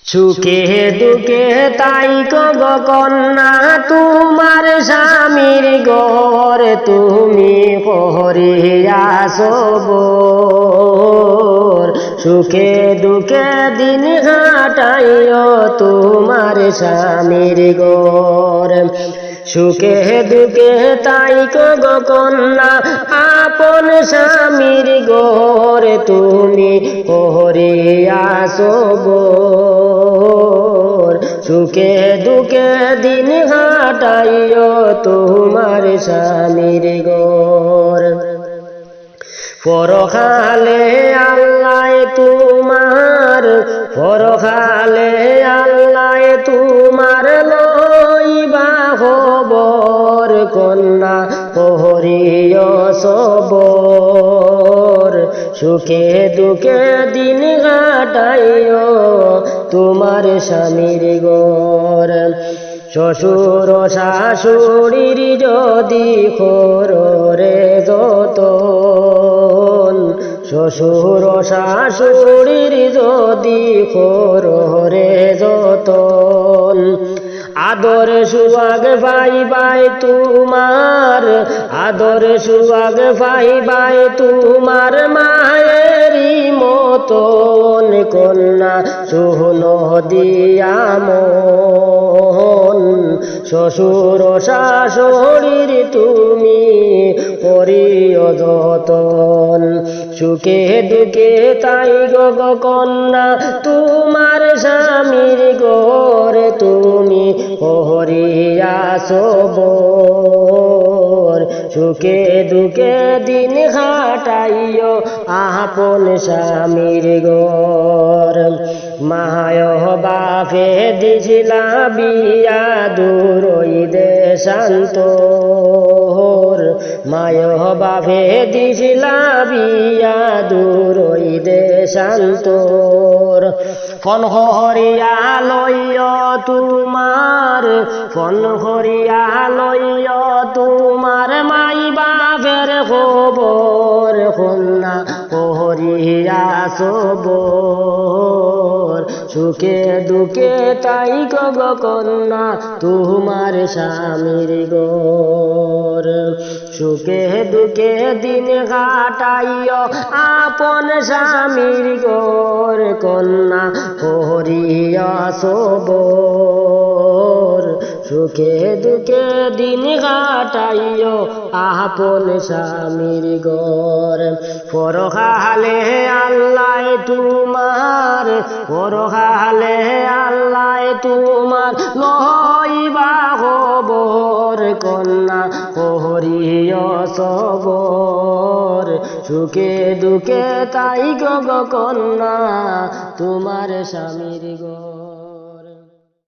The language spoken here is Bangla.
সুখে দুঃখে তাই গো কন্যা তোমার স্বামীর ঘর তুমি করিয়া সবর সুখে দুঃখে দিন কাটাইও তোমার স্বামীর ঘর সুখে দুঃখে তাই গো কন্যা আপন স্বামীর ঘর তুমি করিয়া সবর সুখে দুঃখে দিন কাটাইও তোমার স্বামীর ঘর পরকালে আল্লাহ তোমার পরকালে আল্লাহ তোমার লইবা খবর কন্যা করিও সবর সুখে দুঃখে দিন কাটাইও তোমার স্বামীর ঘর শ্বশুর শাশুড়ির যদি খরে যতন শ্বশুর শাশুড়ির যদি খরে যতন আদর সুয়াগ পাইবাই তোমার আদর সুয়াগ পাইবাই তোমার মায়েরই মতন কন্যা শুন দিয়া মন শ্বশুর শাশুড়ির তুমি করিও যতন সুখে দুঃখে তাই গো কন্যা তোমার স্বামীর ঘর তুমি করিয়া সবর সুখে দুঃখে দিন কাটাইও আপন স্বামীর ঘর মায় বাপে দিছিলা বিয়া দূরই দেশান্তর মায় বাপে দিছিলা বিয়া দূরই দেশান্তর ফোন করিয়া লইও তোমার ফোন করিয়া লইও তোমার মাই বাপের খবর কন্যা করিয়া সবর সুখে দুঃখে তাই গো কন্যা তোমার স্বামীর ঘর সুখে দুঃখে দিন কাটাইও আপন স্বামীর ঘর কন্যা করিয়া সবর সুখে দুঃখে দিন কাটাইও আপন স্বামীর ঘর পরকালে আল্লাহ তোমার পরকালে আল্লাহ তোমার লইবা খবর কন্যা করিও সবর সুখে দুঃখে তাই গো কন্যা তোমার স্বামীর ঘর।